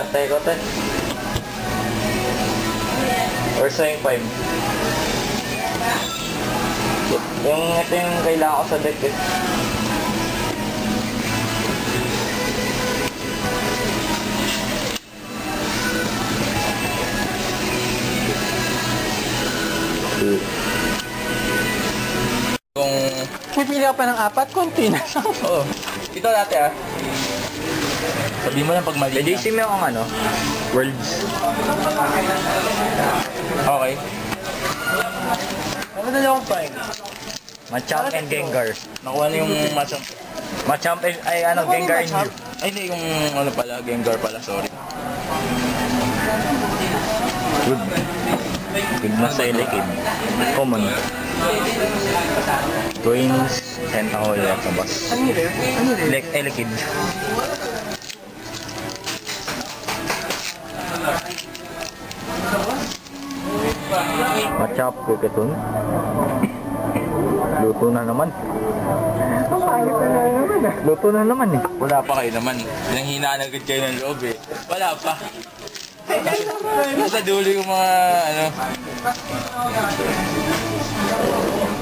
Antay ko to. Or sa yung 5. Ito yung kailangan ko sa deck eh. Kung Pipili ka pa ng 4, konti na. oo. Ito dati ah. Sabi mo lang pag mali. JC mo yung ano? Worlds. Okay. Ano na lang pa Machamp and Gengar. Nakuha na yung Machamp. Machamp ay ano, Nakuha Gengar yung and Machamp? Mew. Ay hindi, yung ano pala, Gengar pala, sorry. Good. Good na sa Elekid. Common. Twins, Tentacle at Tabas. Ano yun? Ano yun? Elekid. Machamp, Kiketun. Luto na naman. Ang pangit na naman ah. Luto na naman eh. Wala pa kayo naman. Nanghinaan agad kayo ng loob eh. Wala pa. Nasa dulo yung mga ano.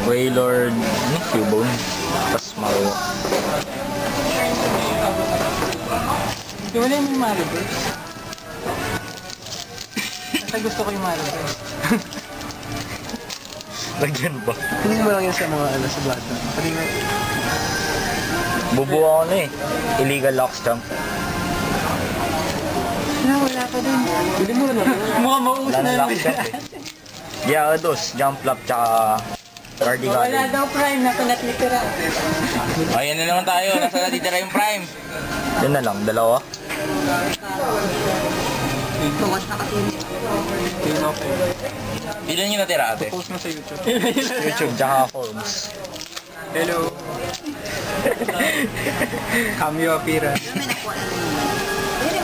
Waylord, Cubone, tapos Mario. Di wala yung Maribel. Kasi gusto ko yung Maribel. Lagyan ba? Tingin mo lang yan sa mga sa bata. Pati nga. Bubuo ako na eh. Illegal locks jump. Wala ka din. Pwede mo na. Mukhang maubos Wala na na yun. locks jump eh. Yeah, dos. Jump flap tsaka cardigan. Wala daw prime na natitira. Ayan na naman tayo. Nasa natitira yung prime. Yun na lang. Dalawa. Tumas na katulog. Ilan yung natira ate? Post mo sa YouTube. YouTube tsaka forms. Hello. Cameo appearance.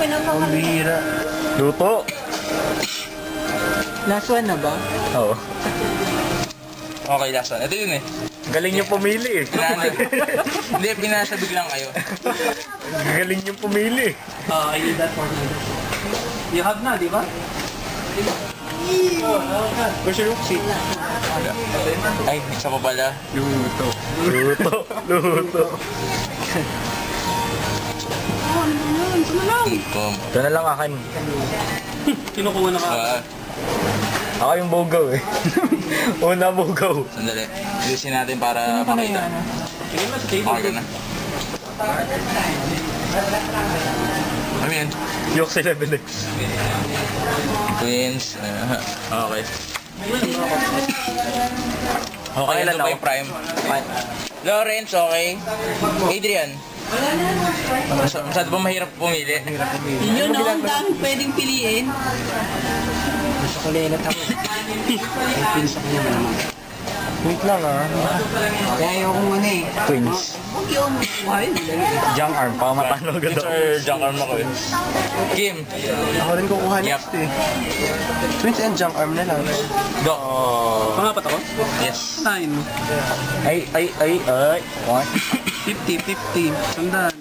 Ang bihira. Luto. Last one na ba? Oo. Okay, last one. Ito yun eh. Galing yung pumili eh. Hindi, pinasabig lang kayo. Galing yung pumili. I need that for me. You have na, di ba? Gusto yung si Ay, isa pa pala. Luto. Luto. Luto. Ito na lang akin. Kinukuha na ka. Ako yung bugaw eh. Una bugaw. Sandali. Bilisin natin para makita. Tingin mo sa table. Okay na. Ano yan? Yok sa 11x. Twins. Okay. Okay, Ilan ito ba ako? yung prime? Lawrence, okay. Adrian. Masyado ba mahirap pumili? Yun o, ang dami pwedeng piliin. Gusto ko lilat ako. Ang pinsa ko niya naman. Wait lang ah. Kaya ayoko muna eh. Twins. Huwag yun. Ay, Junk arm. Para matalo Twins agad ako. or junk arm ako eh. Kim. Ako rin kukuha Yep. next eh. Twins and junk arm na lang. Go. Pangapat ako? Yes. 9. Ay. What? 50, 50. Sandaan.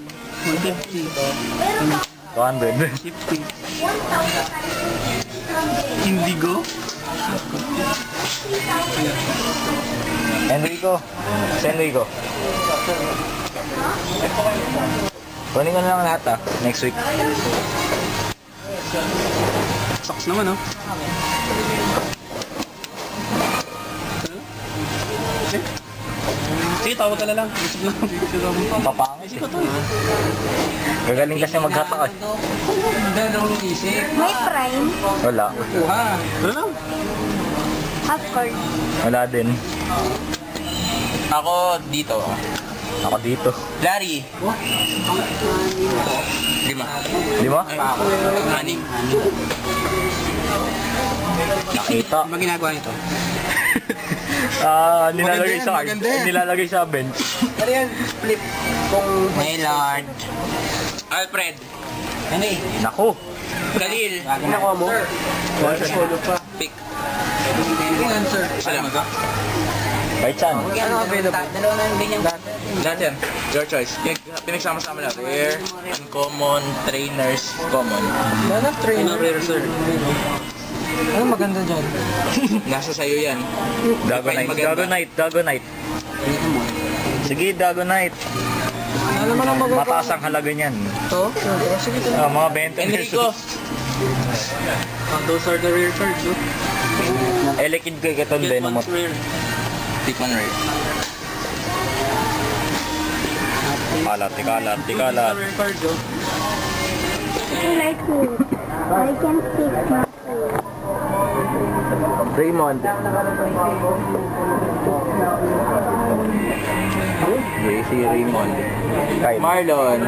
150. 200. 50. Indigo. Enrico. Si Enrico. Kunin ko na lang lahat ah. Next week. Socks naman oh. Sige, tawag ka na lang. Gusto lang. Papangit eh. Gagaling kasi maghata eh. May prime, Wala. Ano lang? half card. Wala din. Ako dito. Ako dito. Larry. 5. 5? Ay, 6. Nakita. Ano ba ginagawa nito? Nilalagay sa card. Maganda yan. Nilalagay sa bench. Ano yan? Flip. Kung Maylard. Alfred. ano eh? Naku. Khalil. Ginakuha mo? Wala solo pa. Pick. Hindi answer. Isa lang. Kahit saan. Ano available? Dalawa na yung ganyan. Lahat yan. Your choice. Pinagsama-sama lang. Rare, uncommon, trainers, common. Wala trainer. Rare, sir. Ano maganda dyan? Nasa sayo yan. Dragonite, Maganda. Dragonite, Dragonite. Sige, Dragonite. Ano naman ang magagawa? Mataas ang halaga niyan. Ito? Sige, ito. Mga 20 Enrico. Those are the rare cards, no? Elekid ko ikaton Get din one mo. rare. Pick one rare. Tikalat. Rare cards, oh. Like me. I can speak my Raymond. JC Raymond. Kyle. Marlon.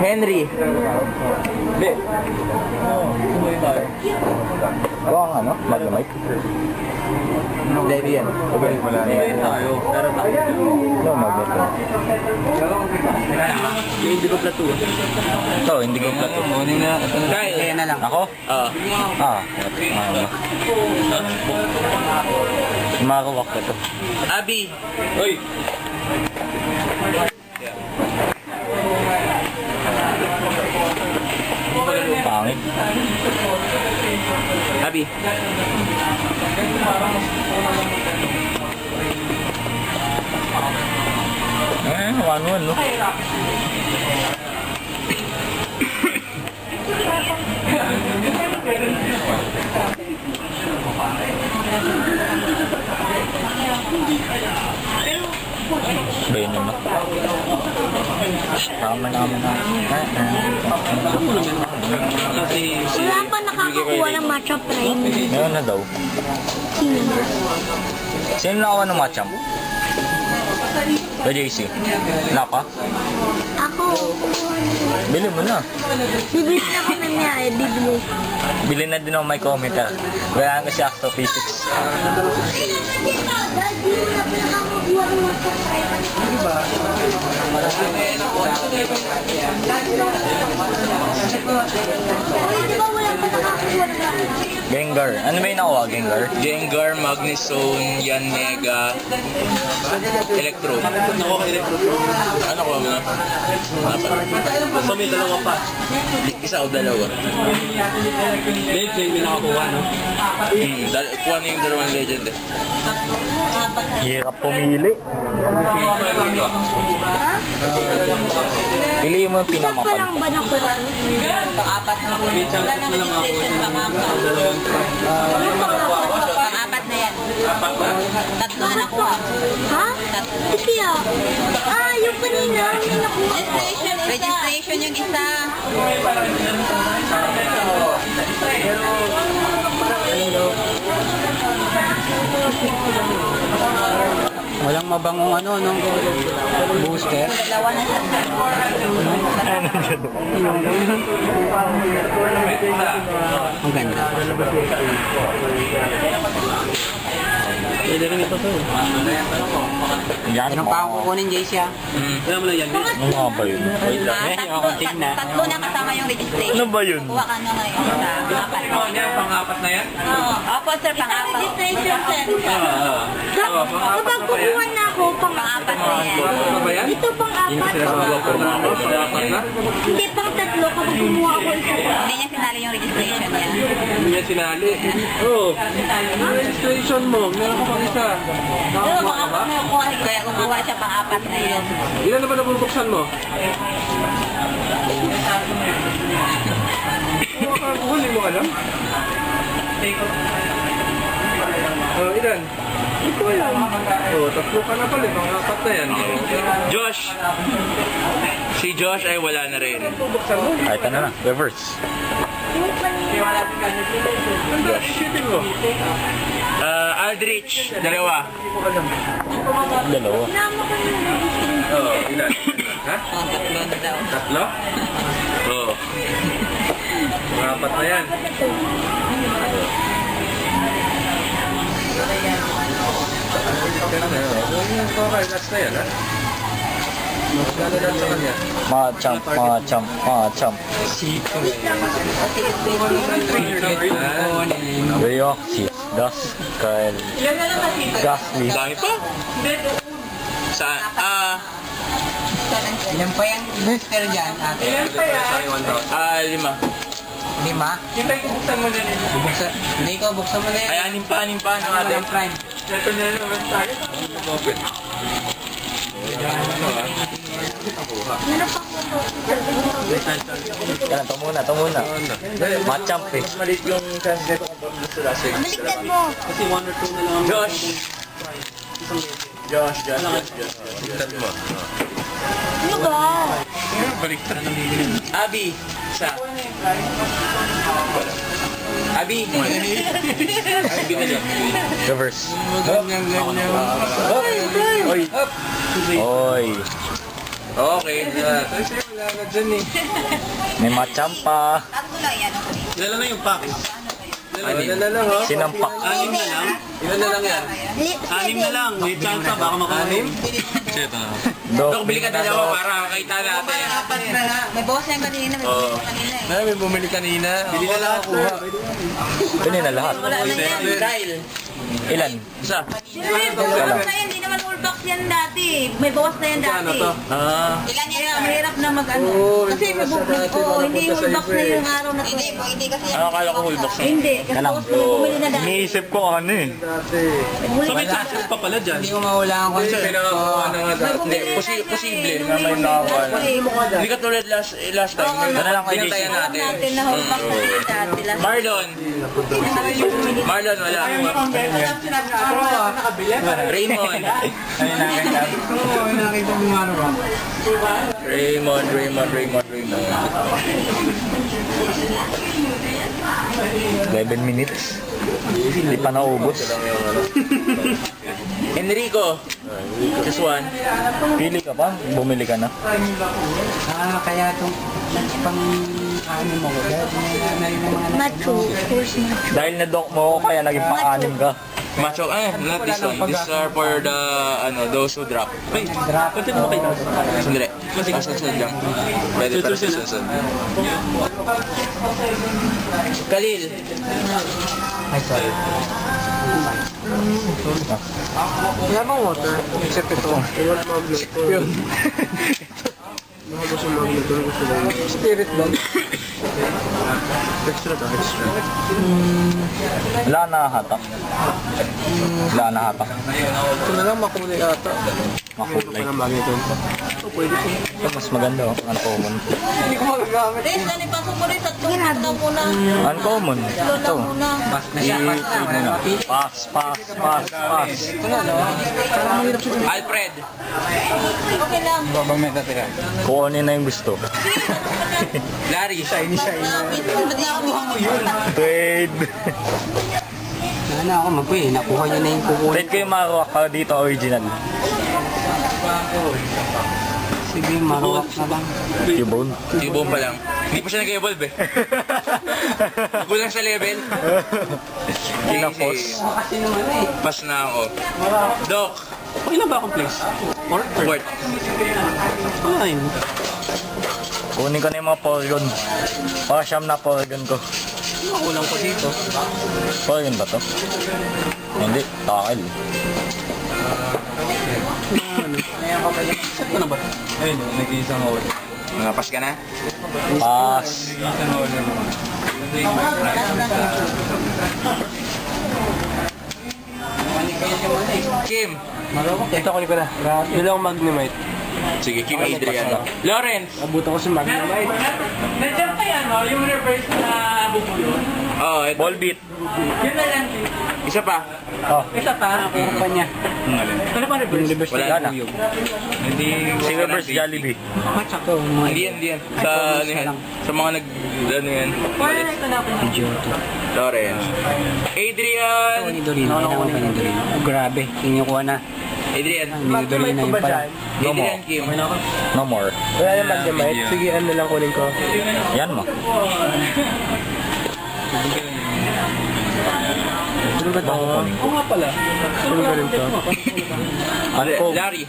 Henry. Hindi. Ito ang ano? Maglamite. Hindi yan. Wala na yan. No, magnet. Hindi ko plato. Ito, hindi ko plato. Kyle. Kaya na lang. Ako? Makakawak ko ito. Abi. Uy. Pangit. Abi. One, no? Venom na. Tama naman na. Wala pa nakakakuha ng matcha prime. Meron na daw. Sino? Sino nakawa ng matcham? Ba JC? Naka? Ako. Bili mo na. Bibili na ako na niya eh. Bibili. Bili na din ako may commenter. Kaya nga si Acto Physics. Di ba wala pa nakakakuha ng matcha? Gengar. Ano ba yung nakuha, Gengar? Gengar, Magnezone, Yan Mega, Electro. Ako kay Electro. Ano ko mo? So may dalawa pa. Isa o dalawa? Legend may nakakuha, no? Kuha na yung dalawang legend eh. Hirap pumili. Pili mo yung Isa pa pinamakan. lang ba nakuha? Pang-apat na po. Wala na registration pang-apat. Pang-apat na yan. Tatlo na nakuha. Ha? Hindi ah. Yung kanina. May nakuha. Registration yung isa. Walang mabangong ano, nung booster. Dalawa na siya. Ang ganda. Pwede rin ito to. Yan. Meron pa akong kukunin, JC ah. Kaya mo na yan, guys. Ano nga ba yun? Tatlo na kasama yung registration. Ano ba yun? Kuha ka na ngayon sa apat. Pang-apat na yan? Oo. Opo, sir, pang-apat. Registration, sir. Kapag kukuha na ako, Pang-apat na yan. Ano ba yan? ito pang-apat. Pang-apat na? Hindi pang tatlo kapag kumuha ako isa pa. Hindi niya sinali yung registration niya. Hindi niya sinali. Oo. Yung registration mo, meron ka pang isa. Oo, pang-apat na kuha. Kaya kumuha siya pang-apat na yan. Ilan na ba nabubuksan mo? Hindi mo alam? Ilan? Ito lang. Tatlo ka na pala. Pang-apat na yan. Josh! Si Josh ay wala na rin. Bubuksan mo. Kahit ano na. Reverse. Josh. Shipping mo. Aldrich, dalawa. Dalawa. Sinama ko na nag-registration. Oo, ilan? Ha? Ang tatlo na daw. Tatlo? Oo. Pang-apat na yan. Okay, last na yan, ha? Magkano lang sa kanya? Machamp. Sito. Reoxy. Gus, Kyle, Gasly. Dami pa. Saan? Ilan pa yan? Mister dyan, ate? Lima. 5? Hintay ko buksan mo na nito. Buksan. Hindi ko, buksan mo na yan. Ay, anim pa. Ano ate? Walang prime. Ito na naman tayo. Open. Yan, ito muna. Machamp eh. Mas maliit yung chance nito kung paano gusto last week. Baliktad mo. Josh! Ano ba? Baliktad. Abby! Isa. Abby! Abby na dyan. Reverse. Oy! Oy. Okay. Kasi wala na dyan eh. May Machamp pa. Tatlo lang yan. Ilan na yung pack? Anim. Ilan na lang ha? Sinampak. Anim na lang? Ilan na lang yan? Anim na lang. May chance pa. Baka makalim. Dok, bili ka dalawa para kita natin. Apat na nga. May bawas yan kanina. May bawas yan kanina eh. May bumili kanina. Bili na lang kuha. Pili na lahat. Wala na yan. Kyle. Ilan? Isa. Bawas na yan. Hindi naman full box yan dati. May bawas na yan dati. Ilan yan? Kaya mahirap na mag-ano. Kasi may hindi full box na yung araw na to. Hindi kasi yan. Ano akala ko full box na? Hindi. Kasi Kalang. bawas na yung bumili na dati. Iniisip ko ano eh. Bumili May chance pa pala dyan. Hindi ko mahulaan ko. Kasi pinakakuha na nga dati. Hindi, posible na may nakakuha. Hindi ka tulad last time. Doon na lang kay Pinantayan JC. natin. natin na full box na yan dati. Marlon! Marlon, wala. Raymond! Ano na Oo, nakita mo nga ano ba? Raymond. 11 minutes. Hindi pa naubos. Enrico! Just one. Pili ka pa? Bumili ka na? Kaya itong pang ano mo, dahil na yung mga Macho. Of course, macho. Dahil na-dock mo ako kaya naging pang-anim ka. Macho, not this one. These are for the, those who drop. Wait, pwede mo kayo. Sandali. Sunod lang. Pwede para sa sunod. Khalil. Ay, sorry. Wala bang water? Except ito. Wala magnet. Yun. Mga gusto magnet. Gusto lang. Spirit lang. Extra to, extra. Wala na hatak. Wala na hatak. Ito na lang makulay ata. Makulay. Parang magnet ito. Pwede ko. Ito mas maganda oh. Uncommon. Hindi ko magagamit. Res, nanipasok mo rin. Tatlo muna. Uncommon. Tatlo Ito. muna. Pass. Alfred. Okay lang. Kukunin na yung gusto. Larry. Ba't nakuha mo yun? Trade. Ano ako, magpuy, nakuha niya na yung kukunin. Trade ko yung Marowak para dito original. Sige, maruwak na lang. Cubone. T-bone pa lang. Hindi pa siya nag-evolve eh. Kulang sa level. Kinapos. Kasi naman eh. Pass na ako. Doc. Ilan ba akong place? Fort. Fine. Kunin ko na yung mga Porygon. Para siyam na Porygon ko. Kulang ko dito. Porygon ba to? Hindi. Takil. Ito na ba? Ayun, nag-iisang hole. Mga pass ka na? Pass. Kim. Ito ko na. Ilan akong magnemite? Sige, Kim Adrian. Lawrence. Abuto ko sa magnemite. Nandiyan pa yan, no? Yung reverse na bubulo. Oh, ito. Ball beat. Yun na lang. Isa pa. Oh. Isa pa. Kuha pa niya. Ano pa reverse? Wala na. Si Reverse Jollibee. Ito, mga Hindi yan. Sa, ano yan? Sa mga nag, ano yan? Paano na ito na ako? idioto. Lawrence. Adrian. Ni Dorino, kailangan pa ni Dorino. Oh, grabe, kinukuha na. Adrian. Ni Dorino yun pala. No more. Adrian Kim. No more. Wala yung magnemite. Sige, ano lang kunin ko. Yan mo. Ano ba ito? Oo nga pala. Ano ba rin ito? Ano ko? Larry.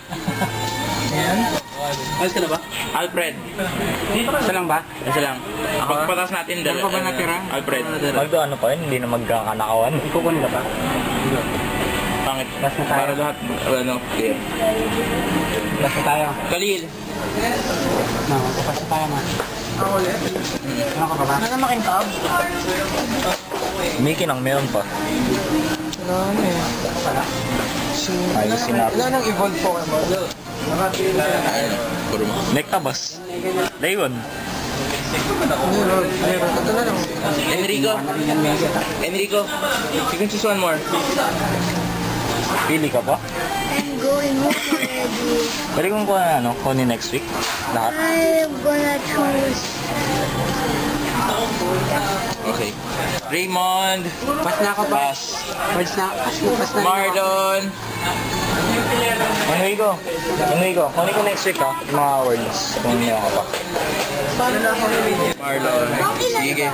Ayan. Ayos ka na ba? Alfred. Isa lang ba? Isa lang. Pagpatas natin Meron pa ba natira? Alfred. Magdo ano pa yun, hindi na magkakanakawan. Kukunin ka pa? Pangit. Last na tayo. Para lahat, ano, clear. Last na tayo. Khalil. No, bukas na tayo, ma. Ako ulit. Ano ka pa ba? Nasa makintab? Mickey nang meron pa. Wala na eh. Ayusin natin. Wala nang evolve Pokemon. Nektabas. Laywan. Meron. Ito na lang. Enrico. Enrico. You can choose one more. Pili ka pa? I'm going home already. Pwede kong kunin next week. Lahat. I'm gonna choose. Okay. Raymond. Pas na ako ba? Pass. Pas na. Pas na. Mardon. Enrico. Kunin ko next week ha. Yung mga words. Kung hindi ako pa. Marlon. Sige.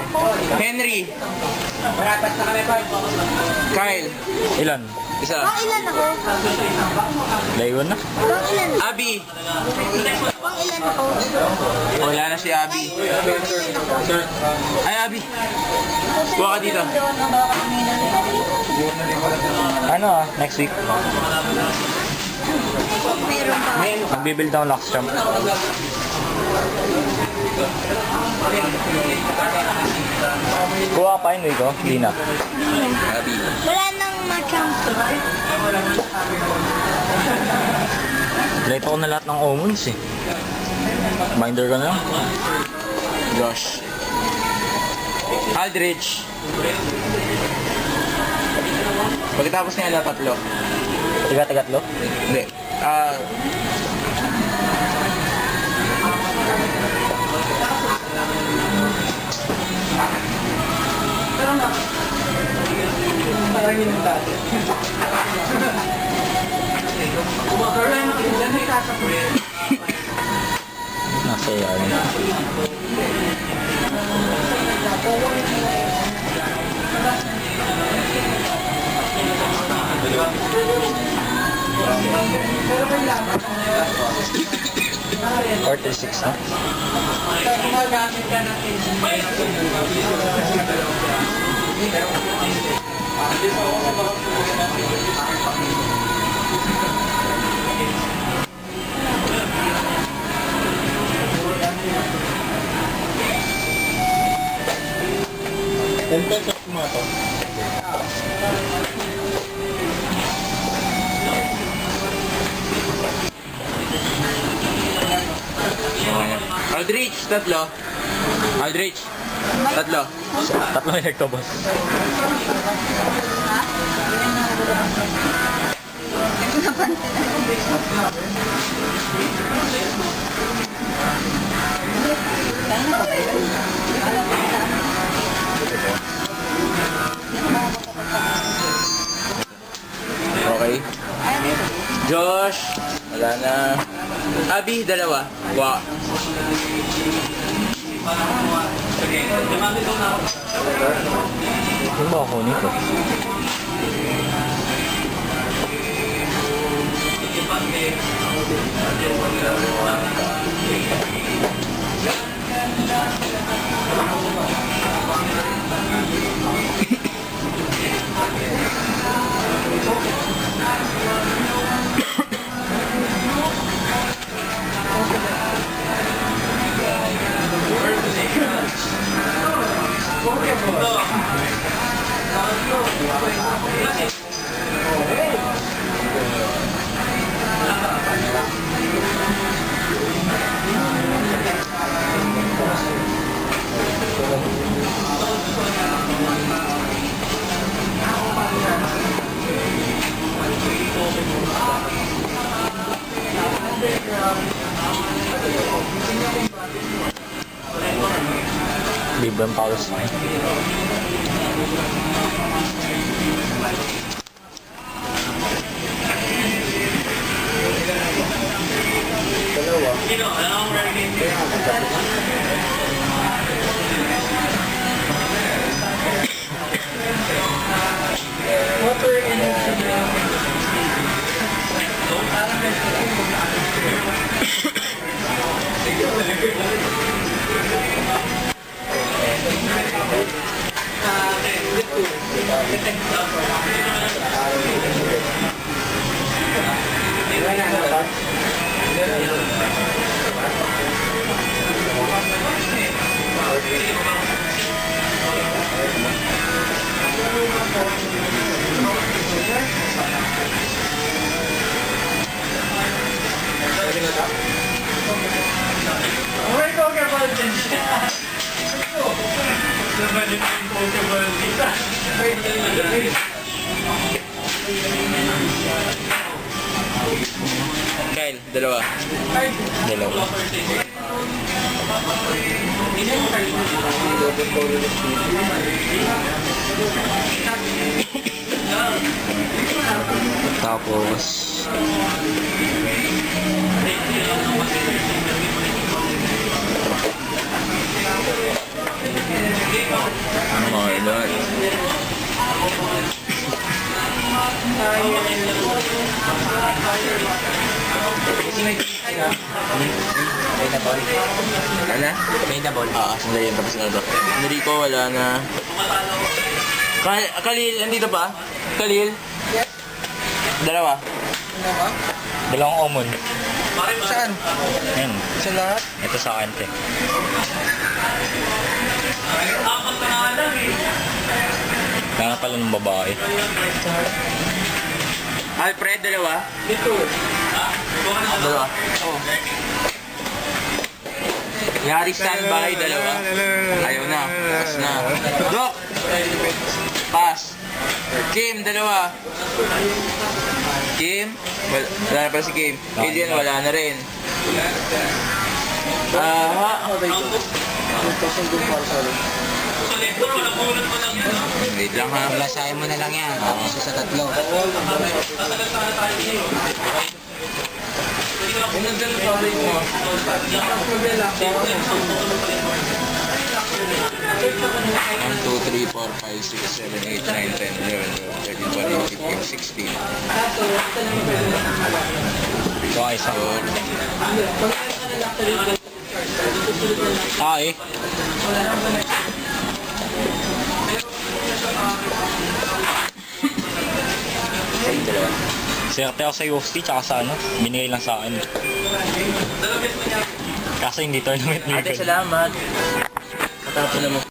Henry. Kyle. Ilan? Isa. Pang ilan ako? Laywan na? Pang ilan? Abi. Pang ilan ako? Wala na si Abi. Ay, Abi. Kuha ka dito. Ano next week? Meron pa. Magbibuild ako ng Luxchamp. Kuha pa Enrico? Hindi na. Abi. Wala nang machamp. Late ako na lahat ng omens eh. Binder ka na lang. Josh. Aldrich. Pagkatapos niya na tatlo. Tiga-tigatlo? Hindi. Nasa yan. Quarter 6 na? Aldrich, tatlo. Aldrich, tatlo. Tatlo yung nagtobos. Okay. Josh, wala na. Abi, dalawa. Wa. Ano ba ako nito? Libreng paus. Water energy. Kyle, dalawa. Dalawa. Tapos... Oh my God. Wala? Available. Sandali yun, tapos na ito. Enrico, wala na. Khalil, andito pa? Khalil? Dalawa. Dalawang omon. Saan? Yan. Sa lahat? Ito sa akin, te. Kaya pala ng babae. Alfred, dalawa? Dalawa? Oo. Yari standby, dalawa? Ayaw na. Pass na. Doc! Pass. Kim, dalawa. Kim? Wala na pala si Kim. Adrian, wala na rin. Wait lang ha. Lasahin mo na lang yan. Tapos sa tatlo. One, two, three, four, five, six, seven, eight, nine, 10, 11, 12, 13, 14, 15, 16. Ito ay isa. Ay. Swerte ako sa UFC tsaka sa ano, binigay lang sa akin. Kaso hindi tournament legal. Ate, salamat. Matapos na mo.